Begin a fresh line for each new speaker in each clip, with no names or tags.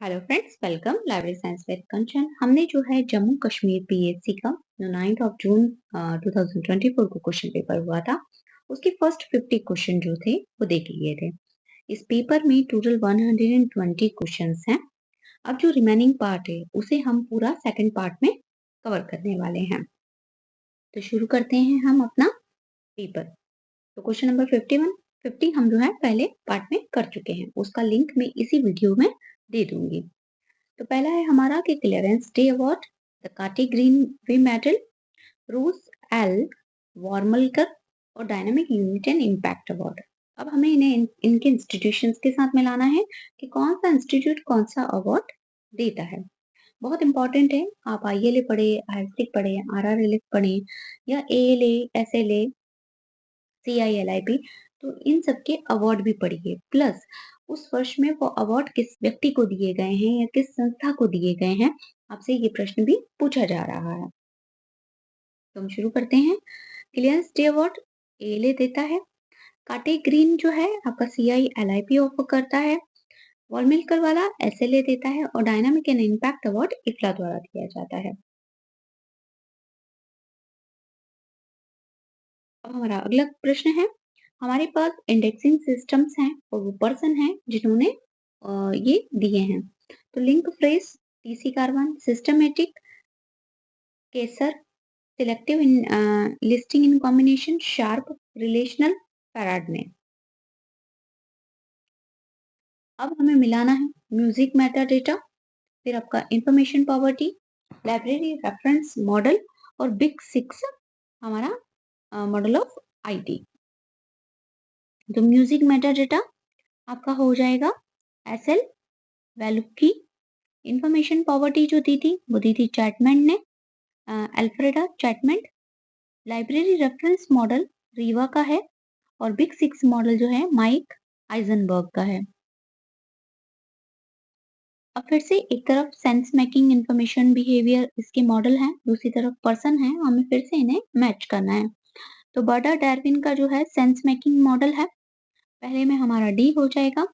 Hello friends, welcome library science with Kanchan. हमने जो है जम्मू कश्मीर पीएससी का जो 9th ऑफ जून 2024 को क्वेश्चन पेपर हुआ था, उसके फर्स्ट 50 क्वेश्चन जो थे वो देख लिए थे। इस पेपर में टोटल 120 क्वेश्चंस हैं। अब जो रिमेनिंग पार्ट है उसे हम पूरा सेकंड पार्ट में कवर करने वाले हैं। तो शुरू करते हैं हम अपना पेपर। तो क्वेश्चन नंबर 50 हम जो है पहले पार्ट में कर चुके हैं, उसका लिंक मैं इसी वीडियो में दे दूंगी। तो पहला है हमारा कि क्लियरेंस डे अवार्ड, द काटी ग्रीन वे मेडल, रूस एल वॉर्मलकर और dynamic unit and impact award. अब हमें इन्हें इनके इंस्टीट्यूशंस के साथ मिलाना है कि कौन सा इंस्टीट्यूट कौन सा अवार्ड देता है। बहुत इंपॉर्टेंट है, आप आईएलए पढ़े, आईएसटिक पढ़े, आरआरएल पढ़े या एएलए, एसएलए, सीआईएलआईपी, तो इन सब के अवार्ड भी पढ़िए। प्लस उस वर्ष में वो अवार्ड किस व्यक्ति को दिए गए हैं या किस संस्था को दिए गए हैं, आपसे ये प्रश्न भी पूछा जा रहा है। तो हम शुरू करते हैं। क्लियरेंस डे अवार्ड एएलए देता है। काटे ग्रीन जो है आपका सीआईएलआईपी ऑफर करता है। वॉलमिल्कर वाला एसएलए देता है और डायनामिक एंड इम्पैक्ट अवार्ड इफ्ला द्वारा दिया जाता है। अब हमारा अगला प्रश्न है, हमारे पास इंडेक्सिंग सिस्टम्स हैं और वो पर्सन हैं जिन्होंने ये दिए हैं। तो link phrase, TC carbon, systematic, केसर, selective in listing in combination, sharp, relational, पैराडने। अब हमें मिलाना है म्यूजिक मेटा डेटा, फिर आपका information poverty, library reference model और बिग सिक्स हमारा मॉडल ऑफ आईटी। तो म्यूजिक मेटा डेटा आपका हो जाएगा एसएल वैल्यू की। इंफॉर्मेशन पॉवर्टी जो दी थी वो दी थी चैटमैन ने, Alfreda Chatman. Library reference model रीवा का है और बिग सिक्स मॉडल जो है माइक आइजनबर्ग का है। अब फिर से एक तरफ सेंस मेकिंग इंफॉर्मेशन बिहेवियर इसके मॉडल हैं, दूसरी तरफ पर्सन है, हमें फिर से इन्हें मैच करना है। तो बर्डा डार्विन का जो है सेंस मेकिंग मॉडल है, पहले में हमारा डी हो जाएगा।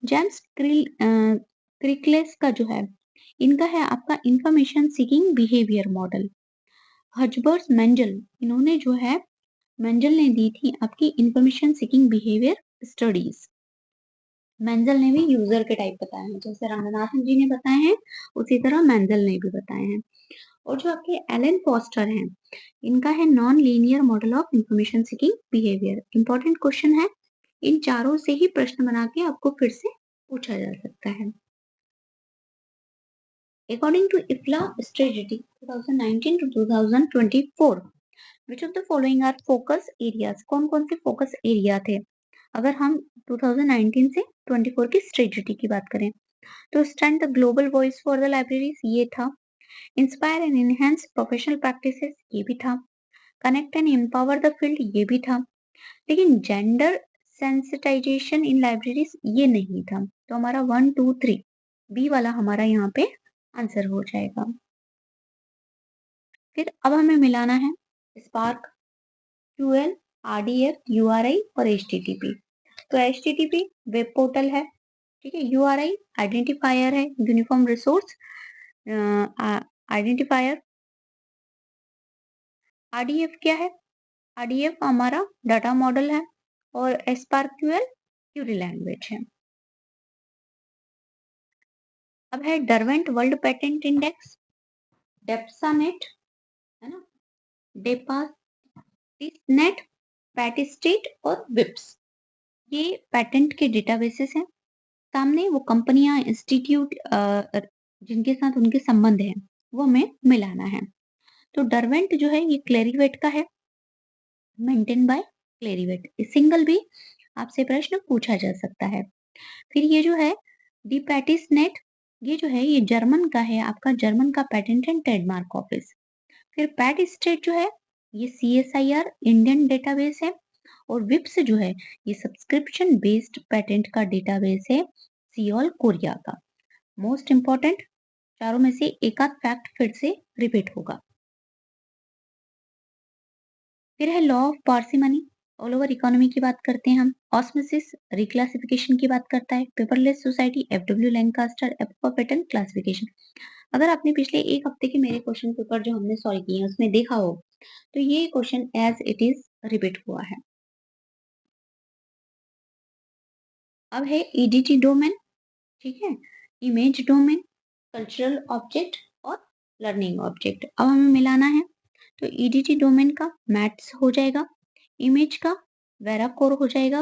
जेम्स क्रिकलेस का जो है, इनका है आपका information seeking behaviour model. Herzberg Menzel, इन्होंने जो है मेंजल ने दी थी आपकी information seeking behaviour studies. Menzel ने भी यूजर के टाइप बताए हैं, जैसे रंगनाथन जी ने बताए हैं उसी तरह मेंजल ने भी बताए हैं। और जो आपके एलन फॉस्टर हैं, इनका है non linear model of information seeking behaviour. Important question है, इन चारों से ही प्रश्न बना के आपको फिर से पूछा जा सकता है। According to IFLA strategy 2019 to 2024, which of the following are focus areas, कौन कौन से फोकस एरिया थे अगर हम 2019 से 24 की स्ट्रेटजी की बात करें। तो stand the global voice for the libraries ये था। Inspire and enhance professional practices ये भी था। Connect and empower the field ये भी था। लेकिन जेंडर सेंसिटाइजेशन इन लाइब्रेरीज ये नहीं था। तो हमारा 1 2 3 बी वाला हमारा यहाँ पे आंसर हो जाएगा। फिर अब हमें मिलाना है स्पार्क, क्यूएल, आरडीएफ, यूआरआई और एचटीटीपी। तो एचटीटीपी वेब पोर्टल है, ठीक है। यूआरआई आइडेंटिफायर है, यूनिफॉर्म रिसोर्स आइडेंटिफायर। आरडीएफ क्या है? आरडीएफ हमारा डाटा मॉडल है और एस्पार्क्यूएल क्यूरी लैंग्वेज है। अब है डरवेंट वर्ल्ड पेटेंट इंडेक्स, डेप्सानेट, है ना, डेपासिनेट, पैटिस्टेट और विप्स। ये पैटेंट के डेटाबेसेस हैं। सामने वो कंपनियां, इंस्टीट्यूट जिनके साथ उनके संबंध हैं वो हमें मिलाना है। तो डरवेंट जो है ये क्लेरिवेट का है, मेंटेन बाय क्लेरिवेट। सिंगल भी आपसे प्रश्न पूछा जा सकता है। फिर ये जो है डीपैटिस नेट, ये जो है ये जर्मन का है, आपका जर्मन का पेटेंट एंड ट्रेडमार्क ऑफिस। फिर पैट स्टेट जो है ये सीएसआईआर इंडियन डेटाबेस है। और विप्स जो है ये सब्सक्रिप्शन बेस्ड पेटेंट का डेटाबेस है, सियोल कोरिया का। मोस्ट इंपॉर्टेंट, चारों में से एक आध फैक्ट फिर से रिपीट होगा। फिर है law of parsimony all over economy की बात करते हैं हम, ऑस्मोसिस रिक्लासिफिकेशन की बात करता है, पेपरलेस सोसाइटी, एफडब्ल्यू लैंकास्टर, एप्पा पैटर्न क्लासिफिकेशन। अगर आपने पिछले 1 हफ्ते के मेरे क्वेश्चन पेपर जो हमने सॉल्व किए हैं उसमें देखा हो, तो ये question as it is repeat हुआ है। अब है ईडीटी डोमेन, ठीक है? इमेज डोमेन, कल्चरल ऑब्जेक्ट और लर्निंग ऑब्जेक्ट। अब हमें मिलाना है, तो ईडीटी डोमेन का मैथ्स हो जाएगा, इमेज का वेराकोर हो जाएगा,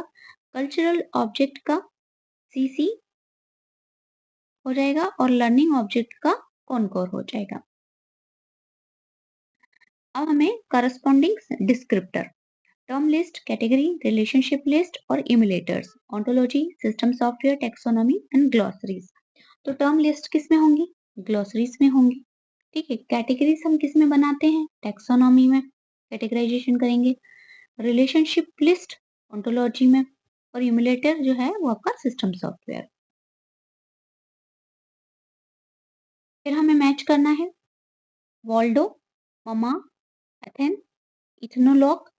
कल्चरल ऑब्जेक्ट का सीसी हो जाएगा और लर्निंग ऑब्जेक्ट का कॉनकोर हो जाएगा। अब हमें corresponding descriptor, term list, category, relationship list और emulators, ontology, system software, taxonomy and glossaries. तो टर्म लिस्ट किस में होंगी? ग्लॉसरीज में होंगी। ठीक है, कैटेगरीज हम किस में बनाते हैं? टैक्सोनॉमी में कैटेगराइजेशन करेंगे। रिलेशनशिप लिस्ट ओंटोलॉजी में और इम्युलेटर जो है वो आपका सिस्टम सॉफ्टवेयर। फिर हमें मैच करना है वॉल्डो, ममा, एथेन, इथनोलॉग।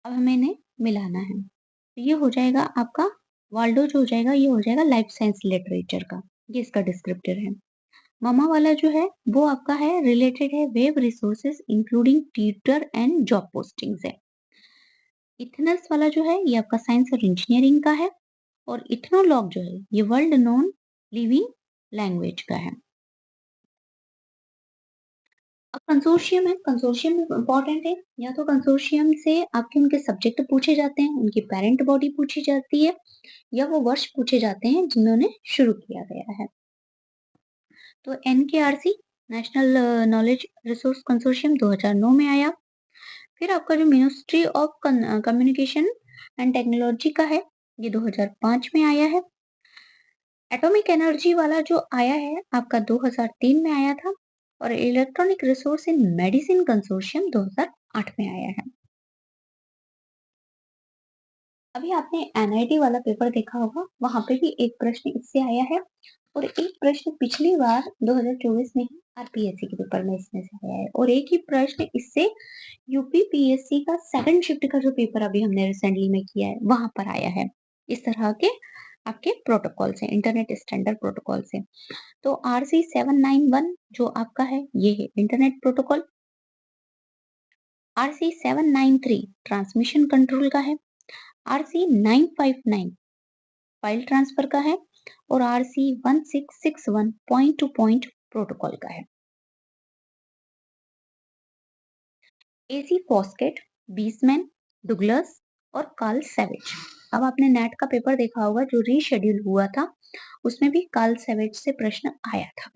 अब हमें इन्हें मिलाना है। तो ये हो जाएगा आपका वाल्डो जो हो जाएगा ये हो जाएगा लाइफ साइंस लिटरेचर का, ये इसका डिस्क्रिप्टर है। ममा वाला जो है वो आपका है रिलेटेड है web resources including Twitter and job postings है। इथनस वाला जो है ये आपका साइंस और इंजीनियरिंग का है और इथनोलॉग जो है ये वर्ल्ड नोन लिविंग लैंग्वेज का है। अब कंसोर्शियम है, कंसोर्शियम इम्पोर्टेंट है। या तो कंसोर्शियम से आपके उनके सब्जेक्ट पूछे जाते हैं, उनकी पेरेंट बॉडी पूछी जाती है या वो वर्ष पूछे जाते हैं जिन्होंने शुरू किया गया है। तो एनकेआरसी नेशनल नॉलेज रिसोर्स कंसोर्शियम 2009 में आया। फिर आपका जो ministry of communication and technology का है ये 2005 में आया है। एटॉमिक एनर्जी वाला जो आया है आपका 2003 में आया था और electronic resource in medicine consortium 2008 में आया है। अभी आपने एनआईटी वाला पेपर देखा होगा, वहां पे भी एक प्रश्न इससे आया है और एक प्रश्न पिछली बार 2024 में ही आरपीएससी के पेपर में इसमें से आया है और एक ही प्रश्न इससे यूपी पीएससी का सेकंड शिफ्ट का जो पेपर अभी हमने रिसेंटली में किया है वहां पर आया है। इस तरह के आपके प्रोटोकॉल से, इंटरनेट स्टैंडर्ड प्रोटोकॉल से। तो आरसी 791 जो आपका है ये है internet protocol. RC 793 transmission control का है। आरसी 959 फाइल ट्रांसफर का है और RC 1661 point two point protocol का है। एसी फॉस्केट, बीसमैन, डुगलस और कार्ल सैवेज। अब आपने नेट का पेपर देखा होगा जो रीशेड्यूल हुआ था, उसमें भी कार्ल सैवेज से प्रश्न आया था।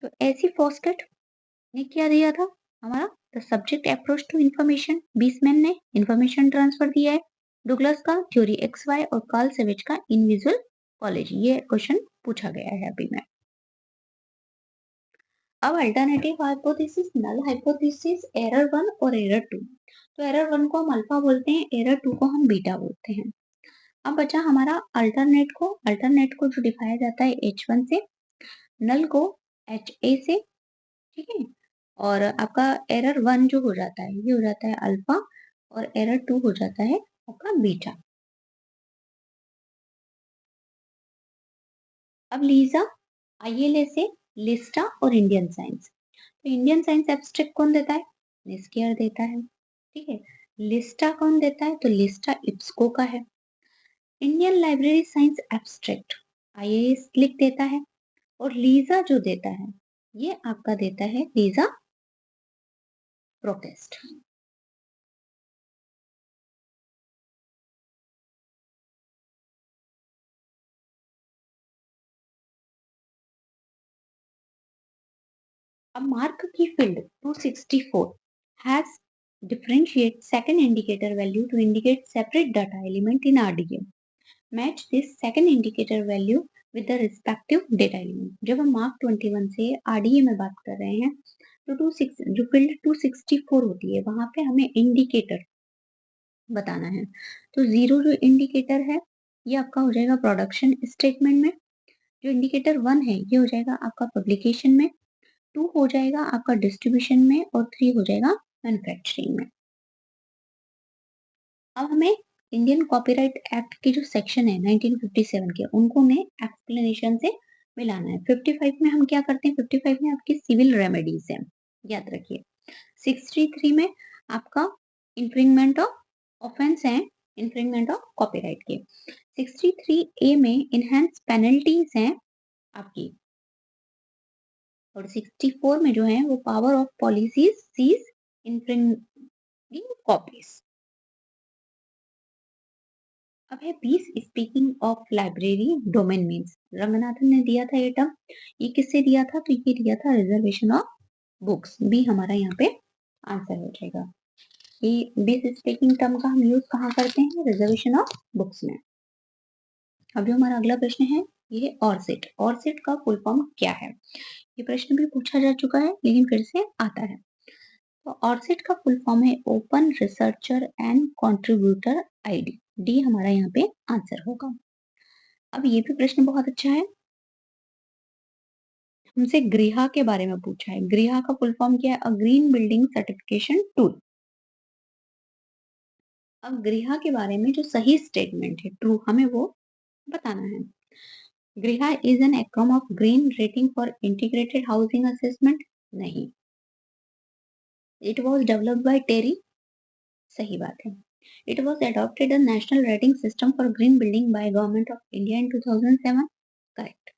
तो एसी फॉस्केट ने क्या दिया था हमारा? The subject approach to information, Beesman ने इंफॉर्मेशन ट्रांसफर दिया है। डुगलस का थ्योरी एक्स वाई और कार्ल सेवेज का इंडिविजुअल कॉलेज। ये क्वेश्चन पूछा गया है अभी में। अब alternative hypothesis, null hypothesis, error 1 और एरर 2। तो एरर 1 को हम अल्फा बोलते हैं, एरर 2 को हम बीटा बोलते हैं। अब बचा हमारा अल्टरनेट को जो दिखाया जाता है H1 से, नल को HA से, ठीक है? और आपका एरर 1 जो हो जाता है, ये हो जाता है अल्फा और एरर 2 हो जाता है आपका बीटा। अब लीज़ा, आईएलए से लिस्टा और इंडियन साइंस। तो इंडियन साइंस एब्स्ट्रैक्ट कौन देता है? नेस्कियर देता है, ठीक है? लिस्टा कौन देता है? तो लिस्टा इब्सको का है। Indian library science abstract IAS लिख देता है और लीज़ा जो देता है, ये आपका देता है Lisa protest. A mark key field 264 has differentiate second indicator value to indicate separate data element in RDA. Match this second indicator value with the respective data element. जब हम मार्क 21 से RDA में बात कर रहे हैं तो 26 जो फील्ड 264 होती है वहां पे हमें इंडिकेटर बताना है। तो जीरो जो इंडिकेटर है ये आपका हो जाएगा प्रोडक्शन स्टेटमेंट में। जो इंडिकेटर 1 है ये हो जाएगा आपका पब्लिकेशन में। 2 हो जाएगा आपका डिस्ट्रीब्यूशन में और 3 हो जाएगा मैन्युफैक्चरिंग में। अब हमें इंडियन कॉपीराइट एक्ट के जो सेक्शन है 1957 के, उनको हमें एक्सप्लेनेशन से मिलाना है। 55 में हम क्या करते हैं, 55 में आपकी सिविल रेमेडीज है, याद रखिए। 63 में आपका इन्फ्रिंगमेंट ऑफ ऑफेंस है, इन्फ्रिंगमेंट ऑफ कॉपीराइट के। 63 ए में इनहेंस पेनल्टीज हैं आपकी, और 64 में जो है वो power of policies seize infringing copies. अब है piece speaking of library domain means, Ranganathan ने दिया था ये टर्म। ये किससे दिया था, तो ये दिया था रिजर्वेशन ऑफ बुक्स। बी हमारा यहाँ पे आंसर हो जाएगा। ये पीस स्पीकिंग टर्म का हम यूज कहाँ करते हैं, रिजर्वेशन ऑफ बुक्स में। अब जो हमारा अगला प्रश्न है ये है ऑरसेट। ऑरसेट का फुल फॉर्म क्या है, ये प्रश्न भी पूछा जा चुका है लेकिन फिर से आता है। तो ऑरसेट का फुल फॉर्म है open researcher and contributor ID. D हमारा यहाँ पे आंसर होगा। अब ये भी प्रश्न बहुत अच्छा है, हमसे ग्रीहा के बारे में पूछा है। ग्रीहा का फुल फॉर्म क्या है, अ ग्रीन बिल्डिंग सर्टिफिकेशन टूल। अब ग्रीहा के बारे में जो सही स्टेटमेंट है ट्रू, हमें वो बताना है। ग्रीहा is an acronym of green rating for integrated housing assessment. नहीं। It was developed by TERI. सही बात है। It was adopted a national rating system for green building by government of India in 2007। Correct.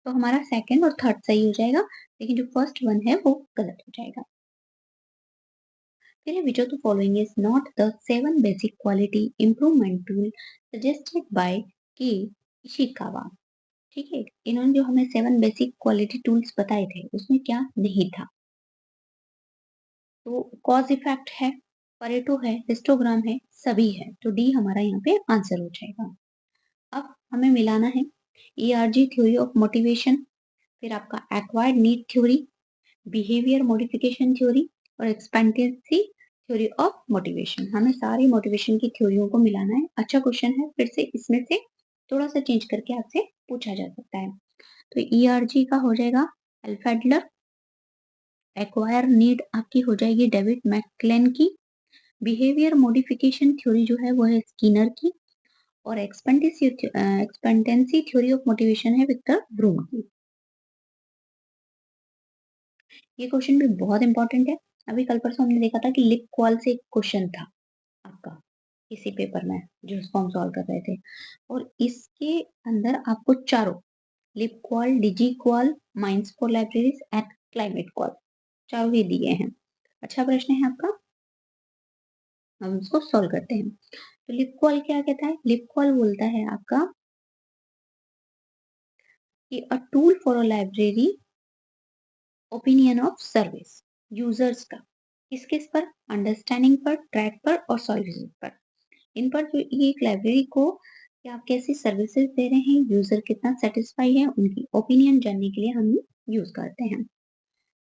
तो हमारा सेकंड और third सही हो जाएगा, लेकिन जो फर्स्ट वन है वो गलत हो जाएगा। फिर which of the following is not the 7 basic quality improvement tool suggested by के इशिकावा। ठीक है, इन्होंने जो हमें 7 बेसिक क्वालिटी टूल्स बताए थे उसमें क्या नहीं था। तो कॉज इफेक्ट है, परेटो है, हिस्टोग्राम है, सभी है। तो डी हमारा यहाँ पे आंसर हो जाएगा। अब हमें मिलाना है ईआरजी थ्योरी ऑफ मोटिवेशन, फिर आपका acquired need theory, behaviour modification theory और एक्सपेंटेंसी थ्योरी ऑफ मोटिवेशन। हमें सारी मोटिवेशन की थ्योरियों को मिलाना है। अच्छा क्वेश्चन है, फिर से इसमें से थोड़ा सा चेंज करके आपसे पूछा जा सकता है। तो ईआरजी का हो जाएगा अल्फेडलर, एक्वायर नीड आपकी हो जाएगी डेविड मैकक्लेन की, बिहेवियर मॉडिफिकेशन थ्योरी जो है वो है स्किनर की, और एक्सपेंटेंसी थ्योरी ऑफ मोटिवेशन है विक्टर ब्रूम की। ये क्वेश्चन भी बहुत इंपॉर्टेंट है। अभी कल परसों हमने देखा था कि लिप क्वाल से एक क्वेश्चन था आपका किसी पेपर में, जो उसको हम सॉल्व कर रहे थे, और इसके अंदर आपको चारों LibQUAL, DigiQUAL, MINES for libraries and ClimateQUAL, चारों ही दिए हैं। अच्छा प्रश्न है आपका, हम इसको सॉल्व करते हैं। तो लिप क्वाल क्या कहता है, लिप क्वाल बोलता है आपका कि a tool for a library opinion of service users का, किस किस पर, अंडरस्टैंडिंग पर, ट्रैक पर और सॉल्यूशन पर। इन पर जो ये एक लाइब्रेरी को कि आप कैसी सर्विसेज दे रहे हैं, यूजर कितना सेटिस्फाई है, उनकी ओपिनियन जानने के लिए हम यूज करते हैं।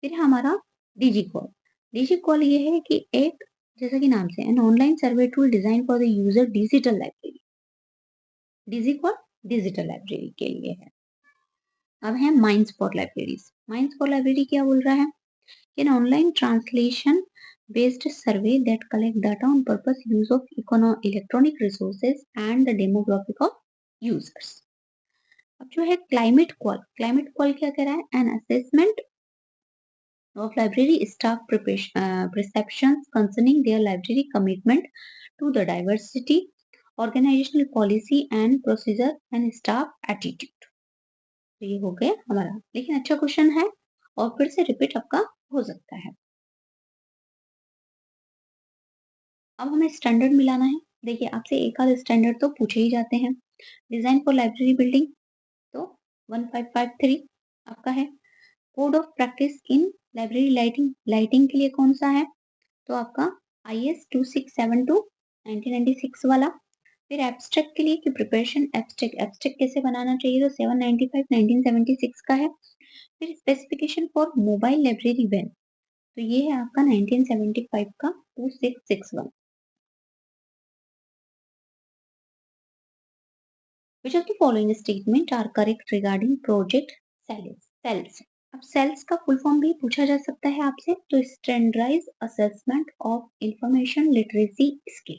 फिर हमारा डिजी कॉल। डिजी कॉल ये है कि एक, जैसा कि नाम से, an online survey tool design for the user digital library. DigiQUAL digital library के लिए है। अब है minds for libraries. Minds for library क्या बोल रहा है, an online translation based survey that collect data on purpose use of electronic resources and the demographic of users। अब जो है क्लाइमेट कॉल, क्लाइमेट कॉल क्या कह रहा है, an assessment of library staff perceptions concerning their library commitment to the diversity, organizational policy and procedure and staff attitude। तो ये हो गया हमारा, लेकिन अच्छा क्वेश्चन है और फिर से रिपीट आपका हो सकता है। अब हमें स्टैंडर्ड मिलाना है। देखिए आपसे एक आध स्टैंडर्ड तो पूछे ही जाते हैं। डिजाइन फॉर लाइब्रेरी बिल्डिंग तो 1553 आपका है। Code of practice in library lighting, lighting के लिए कौन सा है, तो आपका IS 2672 1996 वाला। फिर एब्स्ट्रैक्ट के लिए कि प्रिपरेशन एब्स्ट्रैक्ट, एब्स्ट्रैक्ट कैसे बनाना चाहिए, तो 795 1976 का है। फिर specification for mobile library van, तो ये है आपका 1975 का 2661। Which of the following statement are correct regarding project cells? अब सेल्स का फुल फॉर्म भी पूछा जा सकता है आपसे, तो standardized assessment of information literacy skill.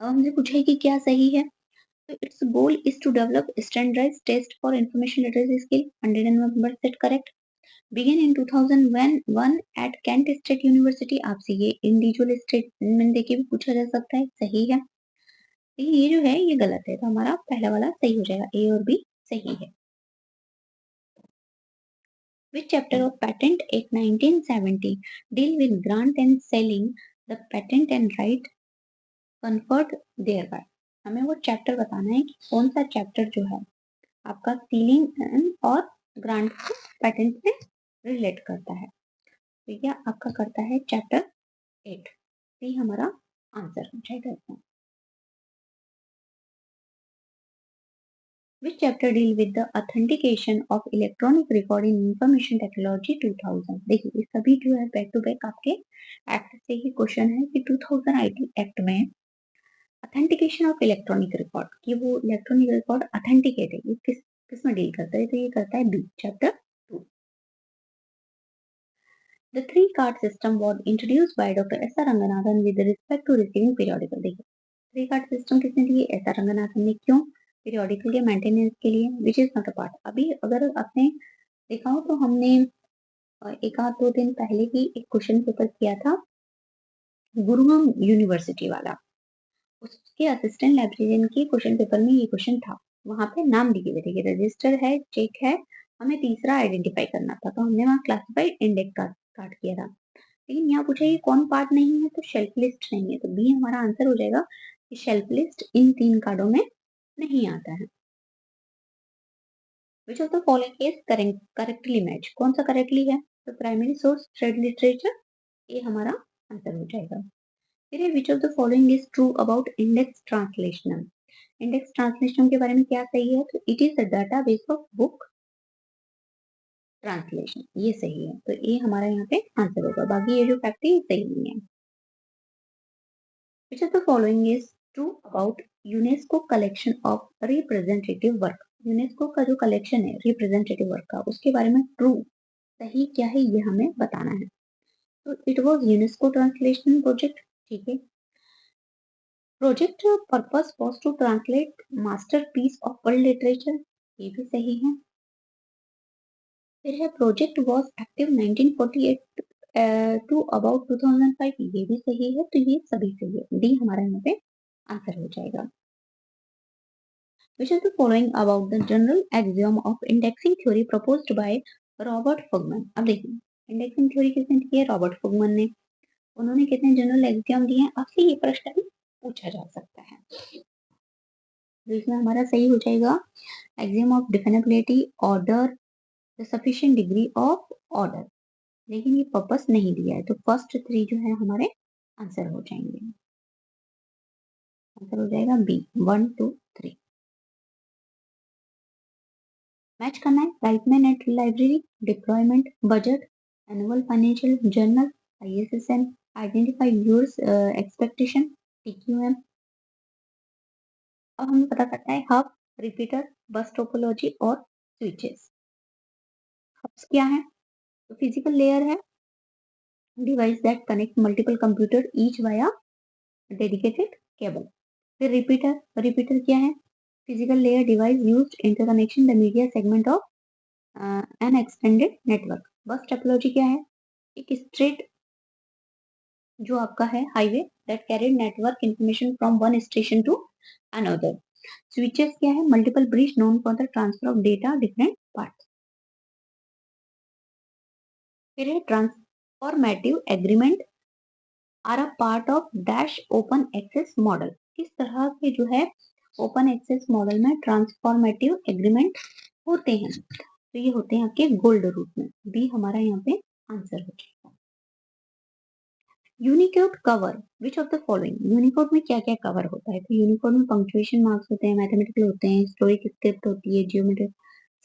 अब हमसे पूछा है कि क्या सही है, तो it's goal is to develop standardized test for information literacy skill, 101% correct. Begin in 2001 at Kent State University, आपसे ये इंडिविजुअल स्टेटमेंट देके भी पूछा जा सकता है, सही है। लेकिन ये जो है ये गलत है, तो हमारा पहला वाला सही हो जाएगा, ए और बी सही है। Which chapter of Patent Act 1970 deal with grant and selling the patent and right conferred thereby? हमें वो चैप्टर बताना है कि कौन सा चैप्टर जो है आपका सीलिंग और ग्रांट को पेटेंट से रिलेट करता है। तो यह आपका करता है चैप्टर 8। ये हमारा आंसर हो जाएगा इसमें। Which chapter deal with the authentication of electronic record in information technology 2000? देखिए ये सभी जो है बैक टू बैक आपके एक्ट से ही क्वेश्चन है कि 2000 आईटी एक्ट में ऑथेंटिकेशन ऑफ इलेक्ट्रॉनिक रिकॉर्ड, कि वो इलेक्ट्रॉनिक रिकॉर्ड ऑथेंटिकेट है, ये किस में डील करता है, तो ये करता है B chapter 2। The three card system was introduced by Dr. S. R. Ranganathan with respect to receiving periodical। देखिए थ्री कार्ड सिस्टम किसने दिए, एस आर रंगनाथन ने, क्यों, पीरियोडिकल के मेंटेनेंस के लिए, which is not a part. अभी अगर आपने देखा हो तो हमने एक आध दो दिन पहले ही एक क्वेश्चन पेपर किया था गुरुग्राम यूनिवर्सिटी वाला, उसके असिस्टेंट लाइब्रेरियन के क्वेश्चन पेपर में ये क्वेश्चन था। वहां पे नाम लिखे हुए थे कि रजिस्टर है, चेक है, हमें तीसरा आइडेंटिफाई करना था, तो हमने वहाँ क्लासिफाइड इंडेक्स काट किया था। लेकिन यहाँ पूछा ये कौन पार्ट नहीं है, तो शेल्फ लिस्ट नहीं है, तो बी हमारा आंसर हो जाएगा कि शेल्फ लिस्ट इन तीन कार्डों में नहीं आता है। विच of the following is correctly match, कौन सा करेक्टली है, तो प्राइमरी सोर्स ट्रेड लिटरेचर, ये हमारा आंसर हो जाएगा। फिर है विच of the following is true about index translation. Index translation के बारे में क्या सही है, तो it is the database of book translation, ये सही है, तो ये हमारा यहाँ पे आंसर होगा। बाकी ये जो फैक्ट है ये सही नहीं है। Which of the following is true about UNESCO collection of representative work. UNESCO का जो कलेक्शन है रिप्रेजेंटेटिव वर्क का, उसके बारे में ट्रू सही क्या है ये हमें बताना है। तो it was UNESCO translation project, ठीक है। Project purpose was to translate masterpiece of world literature, ये भी सही है। फिर है project was active 1948 to about 2005, ये भी सही है, तो ये सभी सही है, डी हमारा यहाँ पे आंसर हो जाएगा। Which of the following about the general axiom of indexing theory proposed by Robert Fugmann. अब देखिए इंडेक्सिंग थ्योरी किसने दी है, रॉबर्ट फुगमैन ने। उन्होंने कितने जनरल एग्जाम दिए हैं, आपसे ये प्रश्न भी पूछा जा सकता है। तो इसमें हमारा सही हो जाएगा axiom of definability, order, the sufficient degree of order. लेकिन ये पर्पस नहीं दिया है, तो फर्स्ट थ्री जो है हमारे आंसर हो जाएंगे। आंसर हो जाएगा बी 1 2 3। मैच करना है राइट में net library, deployment, budget, annual financial journal, ISSN, identify viewers expectation, TQM. अब हमें पता करना है हब, रिपीटर, बस टोपोलॉजी और स्विचेस। हब्स क्या है, तो फिजिकल लेयर है, device that connect multiple computer each via dedicated cable. फिर रिपीटर, रिपीटर क्या है, physical layer device used interconnection the media segment of N extended network. बस टोपोलॉजी क्या है, एक स्ट्रेट जो आपका है highway that carried network information from one station to another. Switches क्या है, multiple bridge known for the transfer of data different part. फिर है transformative agreement are a part of dash open access model. किस तरह के जो है open access model में ट्रांसफॉर्मेटिव एग्रीमेंट होते हैं, तो ये होते हैं आपके गोल्ड रूट में, बी हमारा यहाँ पे आंसर हो जाएगा। Unicode cover which of the following, Unicode में क्या क्या कवर होता है, तो यूनिकोड में पंक्चुएशन मार्क्स होते हैं, मैथमेटिकल होते हैं, हिस्टोरिक स्क्रिप्ट होती है, जियोमेट्रिक,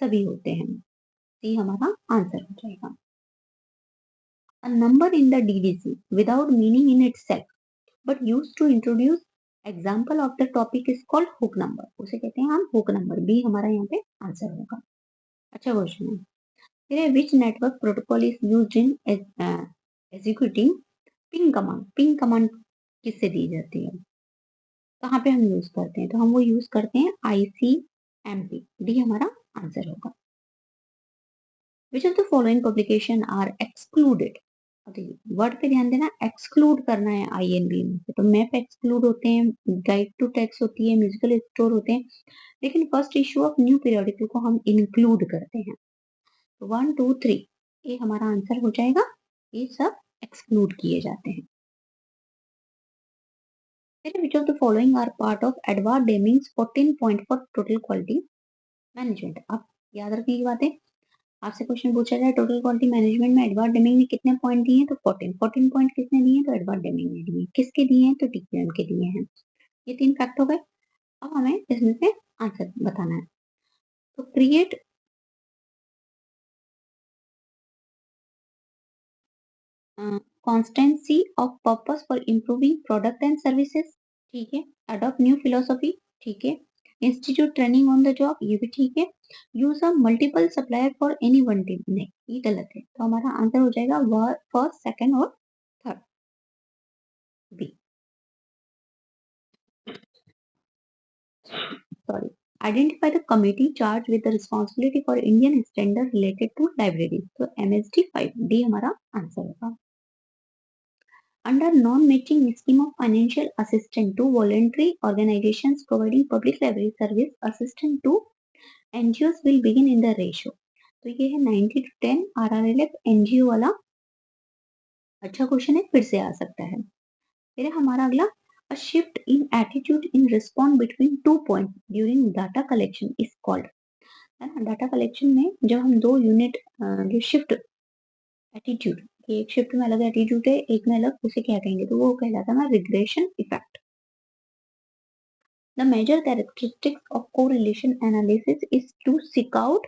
सभी होते हैं, सी हमारा आंसर हो जाएगा। A number in the DDC without meaning in itself but used to introduce example of the topic is called hook number, उसे कहते हैं हम हुक नंबर। बी हमारा यहाँ पे आंसर होगा। अच्छा क्वेश्चन है, फिर है which network protocol is used in executing ping command. Ping command किससे दी जाती है, कहाँ पे हम यूज करते हैं, तो हम वो यूज करते हैं ICMP। डी हमारा आंसर होगा। Which of the following publication are excluded. Word पे ध्यान देना, एक्सक्लूड करना है INB में से, तो मैप एक्सक्लूड होते हैं, गाइड टू टेक्स्ट होती है, म्यूजिकल स्टोर होते हैं, लेकिन first issue of new periodical को हम इंक्लूड करते हैं। तो 1 2 3 ये हमारा आंसर हो जाएगा, ये सब एक्सक्लूड किए जाते हैं। फिर which of the following are part of Edward Deming's 14 point for total quality management. आप याद रखिए ये बातें, आपसे क्वेश्चन पूछा जाए टोटल क्वालिटी मैनेजमेंट में एडवर्ड डेमिंग ने कितने पॉइंट दिए हैं, तो 14 पॉइंट किसने दिए हैं, तो एडवर्ड डेमिंग ने दिए हैं। किसके दिए हैं, तो TQM के दिए हैं। ये 3 फैक्ट हो गए। अब हमें इसमें से आंसर बताना है। तो create constancy of purpose for improving product and services, ठीक है। अडॉप्ट न्यू फिलोसॉफी, ठीक है। Institute training on the job, ये भी ठीक है। Use a multiple supplier for any one team, नहीं ये गलत है। तो हमारा आंसर हो जाएगा फर्स्ट, सेकंड और third, B. Sorry. Identify the committee charged with the responsibility for Indian standard related to libraries. तो MSD 5 डी हमारा आंसर होगा। Under non-matching scheme of financial assistance to voluntary organizations providing public library service, assistance to NGOs will begin in the ratio. तो ये है 90 to 10 RRLF NGO वाला। अच्छा question है, फिर से आ सकता है। फिर है हमारा अगला, a shift in attitude in response between 2 points during data collection is called, है ना। डाटा कलेक्शन में जब हम 2 यूनिट जो शिफ्ट एटीट्यूड, एक शिफ्ट में अलग एटीट्यूड है, एक में अलग, उसे क्या कहेंगे, तो वो कहलाता है regression effect. The major characteristics of correlation analysis is to seek out,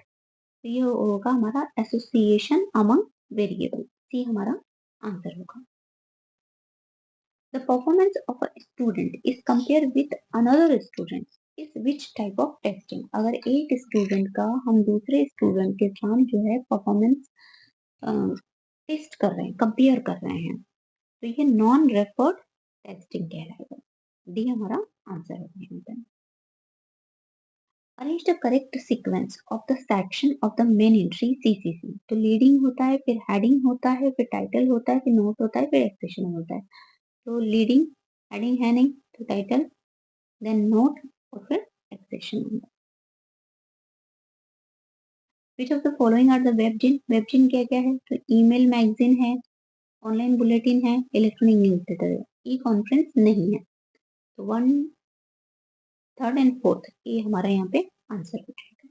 ये होगा हमारा एसोसिएशन अमंग वेरिएबल, सी हमारा आंसर होगा। The performance of a student is compare with another student is which type of testing. अगर एक student का हम दूसरे स्टूडेंट के साथ जो है परफॉर्मेंस टेस्ट कर रहे हैं, कंपेयर कर रहे हैं, तो ये नॉन रेफर्ड टेस्टिंग कहलाएगा। डी हमारा आंसर होगा। Arrange the correct sequence of the section of the main entry CCC। तो लीडिंग होता है, फिर हेडिंग होता है, फिर टाइटल होता है, फिर नोट होता है, फिर एक्सप्रेशन होता है। तो लीडिंग, हेडिंग है नहीं, तो टाइटल, देन नोट और फिर एक्सप्रेशन होगा। Which of the following are the webzine. Webzine क्या क्या है, तो ईमेल मैगजीन है, ऑनलाइन बुलेटिन है, इलेक्ट्रॉनिक न्यूज़लेटर है। ई कॉन्फ्रेंस नहीं है। तो 1 3rd एंड 4th ये हमारा यहाँ पे आंसर हो जाएगा।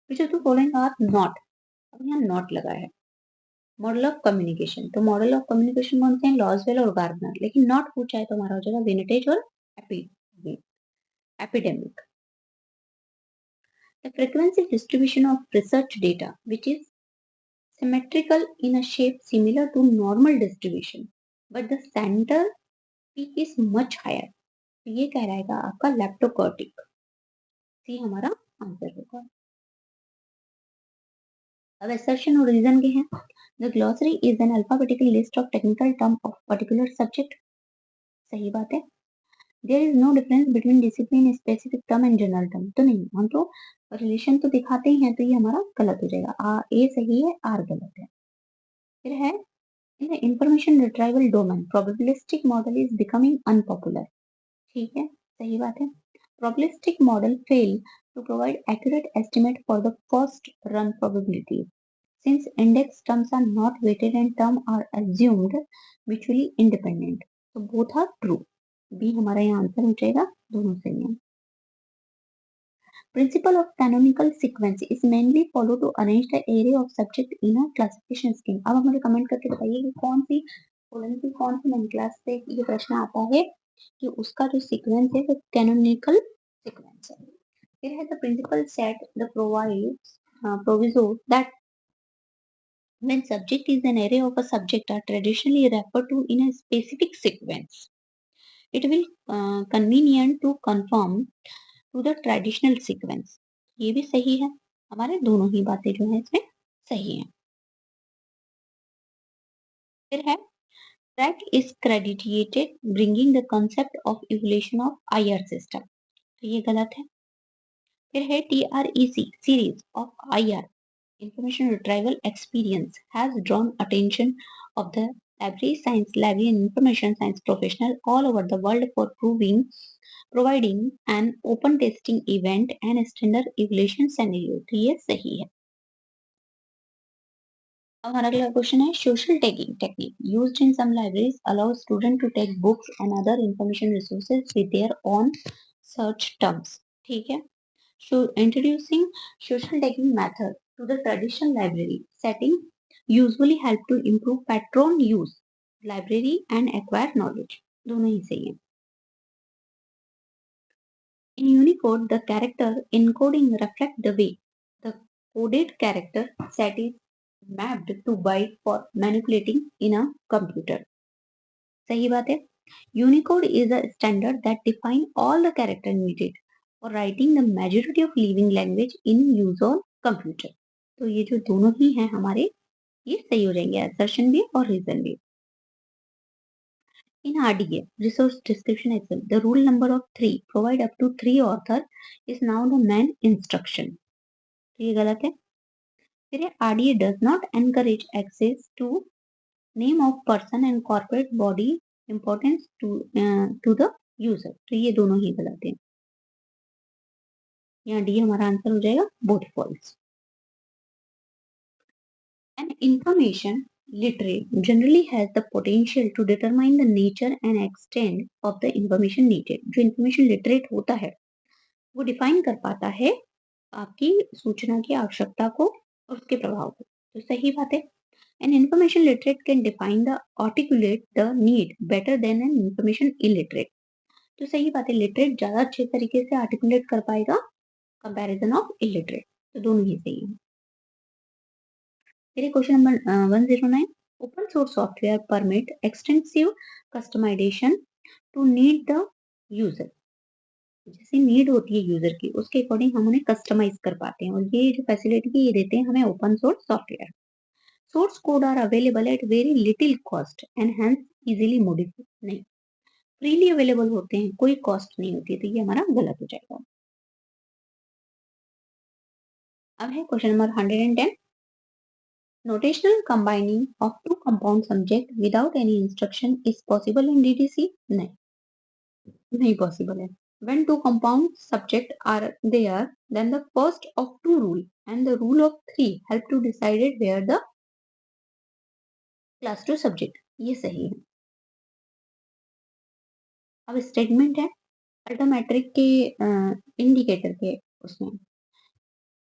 Which of the following are not, अब यहाँ नॉट लगा है। मॉडल ऑफ कम्युनिकेशन, तो मॉडल ऑफ कम्युनिकेशन कौन से हैं, लॉजवेल और गार्डनर, लेकिन नॉट पूछा है तो हमारा हो जाएगा विनेटेज और epidemic. The frequency distribution of research data which is symmetrical in a shape similar to normal distribution but the center peak is much higher, तो ये कहलाएगा आपका लैप्टोकॉर्टिक, सी हमारा आंसर होगा। अब assertion और रीजन के हैं। The glossary is an alphabetical list of technical term of particular subject, सही बात है। There is no difference between discipline specific term and general term, तो नहीं, हम तो रिलेशन तो दिखाते ही हैं, तो ये हमारा गलत हो जाएगा। ए सही है, आर गलत है। फिर है in the information retrieval domain probabilistic model is becoming unpopular, ठीक है, सही बात है। probabilistic model fail to provide accurate estimate for the first run probability since index terms are not weighted and term are assumed mutually independent, so both are true। B हमारा यहाँ answer हो जाएगा, दोनों सही है। Principle of canonical sequence is mainly followed to arrange the array of subject in a classification scheme। अब आप मुझे कमेंट करके बताइए कि कौन सी नई क्लास से ये प्रश्न आता है कि उसका जो सीक्वेंस है वो कैनोनिकल सीक्वेंस है। फिर है the principle set the proviso that when subject is an array of a subject are traditionally referred to in a specific sequence। It will convenient to conform to the traditional sequence. ये भी सही है, हमारे दोनों ही बातें जो है इसमें सही हैं। फिर है track is credited bringing the concept of evolution of IR system, तो ये गलत है। फिर है TREC series of IR information retrieval experience has drawn attention of the library and information science professional all over the world for providing an open testing event and standard evaluation scenario। तो ये सही है। अब हमारा अगला question है social tagging technique used in some libraries allow student to tag books and other information resources with their own search terms. ठीक है। So introducing social tagging method to the traditional library setting usually help to improve patron use, library and acquire knowledge। दोनों ही सही है। In Unicode, the character encoding reflect the way the coded character set is mapped to byte for manipulating in a computer। सही बात है। Unicode is a standard that define all the character needed for writing the majority of living language in use on computer। तो ये जो दोनों ही हैं हमारे, ये सही हो जाएंगे, assertion भी और reason भी। In RDA, resource description Excel, the rule number of 3 provide up to 3 author is now the main instruction। तो ये गलत है। फिर है RDA does not encourage access to name of person and corporate body importance to the user। तो ये दोनों ही गलत है। यहाँ डी हमारा आंसर हो जाएगा both false. An information literate generally has the potential to determine the nature and extent of the information needed। जो information literate होता है वो डिफाइन कर पाता है आपकी सूचना की आवश्यकता को और उसके प्रभाव को। तो सही बात है। An information literate can define the articulate the need better than an information illiterate। तो सही बात है, लिटरेट ज्यादा अच्छे तरीके से आर्टिकुलेट कर पाएगा कंपैरिजन ऑफ इलिटरेट। तो दोनों ही सही है। फिर question number 109 open source software permit extensive customization to need the user. जैसे नीड होती है यूजर की उसके अकॉर्डिंग हम उन्हें कस्टमाइज कर पाते हैं और ये जो फैसिलिटी ये देते हैं हमें open source software. Source code are available at very little cost and hence easily modified. नहीं, फ्रीली अवेलेबल होते हैं, कोई कॉस्ट नहीं होती है, तो ये हमारा गलत हो जाएगा। अब है question number 110 notational combining of two compound subject without any instruction is possible in DTC। नहीं possible है। When two compound subject are there, then the first of two rule and the rule of three help to decide where the class to subject। ये सही है। अब statement है अल्टोमेट्रिक के indicator के उसमें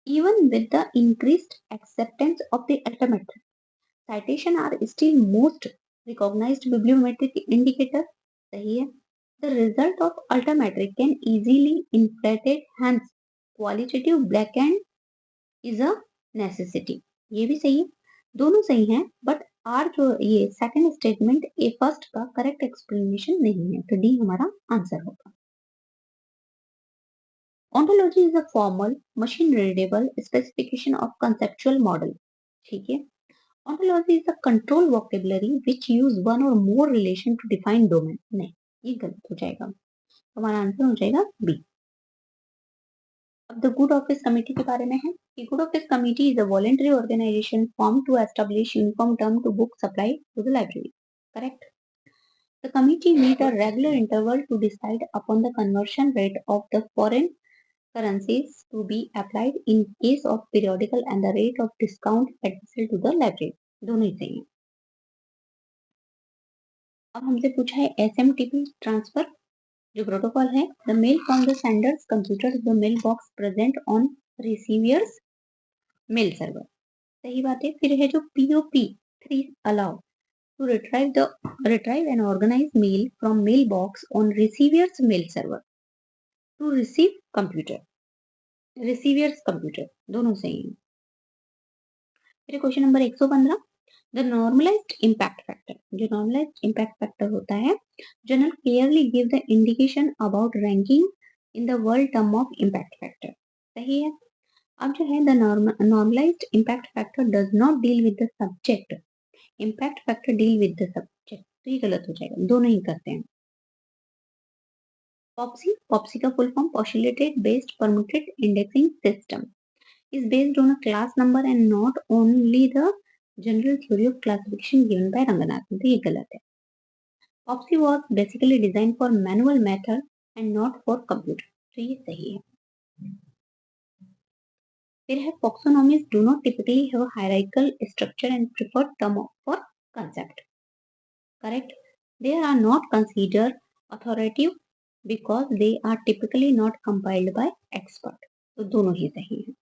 even with the increased acceptance of the altometric, citation are still most recognized bibliometric indicator। सही है। The result of altometric can easily inflated, hence qualitative backhand is a necessity। ये भी सही है, दोनों सही हैं, बट आर जो ये सेकंड स्टेटमेंट ए फर्स्ट का करेक्ट एक्सप्लेनेशन नहीं है, तो डी हमारा आंसर होगा। Ontology is a formal, machine-readable specification of conceptual model। ठीक है। Ontology is a control vocabulary which use one or more relation to define domain। नहीं, ये गलत हो जाएगा, हमारा आंसर हो जाएगा बी। अब द गुड ऑफिस कमिटी के बारे में है कि good office committee is a voluntary organization form to establish uniform term to book supply to the library. Correct. The committee meet a regular interval to decide upon the conversion rate of the foreign currencies to be applied in case of periodical and the rate of discount admissible to the library। दोनों ही सही हैं। अब हमसे पूछा है SMTP transfer जो protocol है the mail from the sender's computer the mail box present on receiver's mail server. सही बात है। फिर है जो POP3 allow to retrieve and organize mail from mailbox on receiver's mail server to receive computer receiver's computer। दोनों सही हैं। फिर question number 115 the normalised impact factor, जो नॉर्मलाइज्ड इम्पैक्ट फैक्टर होता है, journal clearly give the indication about ranking in the world term of impact factor. सही है। अब जो है the normalised impact factor does not deal with the subject, impact factor deal with the subject, तो ये गलत हो जाएगा, दोनों ही करते हैं। पॉप्सी, पॉप्सी का full form postulated based permuted indexing system is based on a class number and not only the general theory of classification given by Ranganathan, तो ये गलत है। POPSI was basically designed for manual method and not for computer, तो ये सही है। फिर है taxonomies do not typically have a hierarchical structure and prefer term for concept, correct? They are not considered authoritative because they are typically not compiled by expert, तो दोनों ही सही है।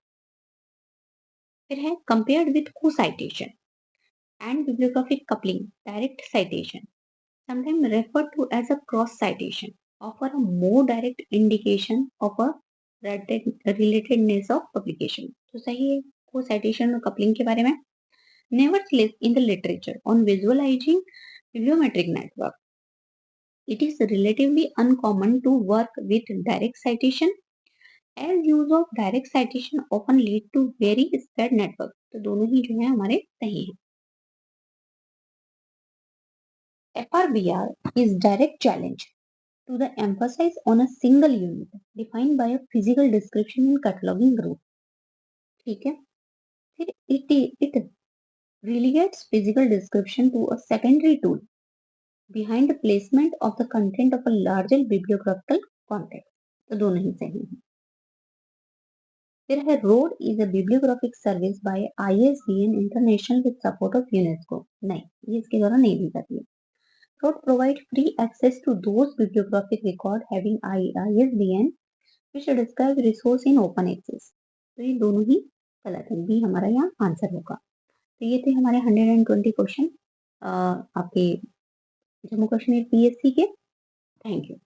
फिर है compared with co-citation and bibliographic coupling, direct citation, sometimes referred to as a cross citation, offer a more direct indication of a relatedness of publication, तो सही है को citation और coupling के बारे में। Nevertheless, in the literature on visualizing bibliometric network, it is relatively uncommon to work with direct citation, as use of direct citation often lead to very spread network, तो दोनों ही जो है हमारे सही है। FRBR is direct challenge to the emphasis on a single unit defined by a physical description in cataloging group, ठीक है। फिर it relegates physical description to a secondary tool behind the placement of the content of a larger bibliographical context, तो दोनों ही सही है। फिर है ROAD is a bibliographic service by ISBN international with support of UNESCO, नहीं ये इसके द्वारा नहीं दी जाती है। ROAD provide free access to those bibliographic record having ISBN which describe resource in open access, तो ये दोनों ही गलत है, बी हमारा यहाँ आंसर होगा। तो ये थे हमारे 120 क्वेश्चन आपके जम्मू कश्मीर PSC के। Thank you.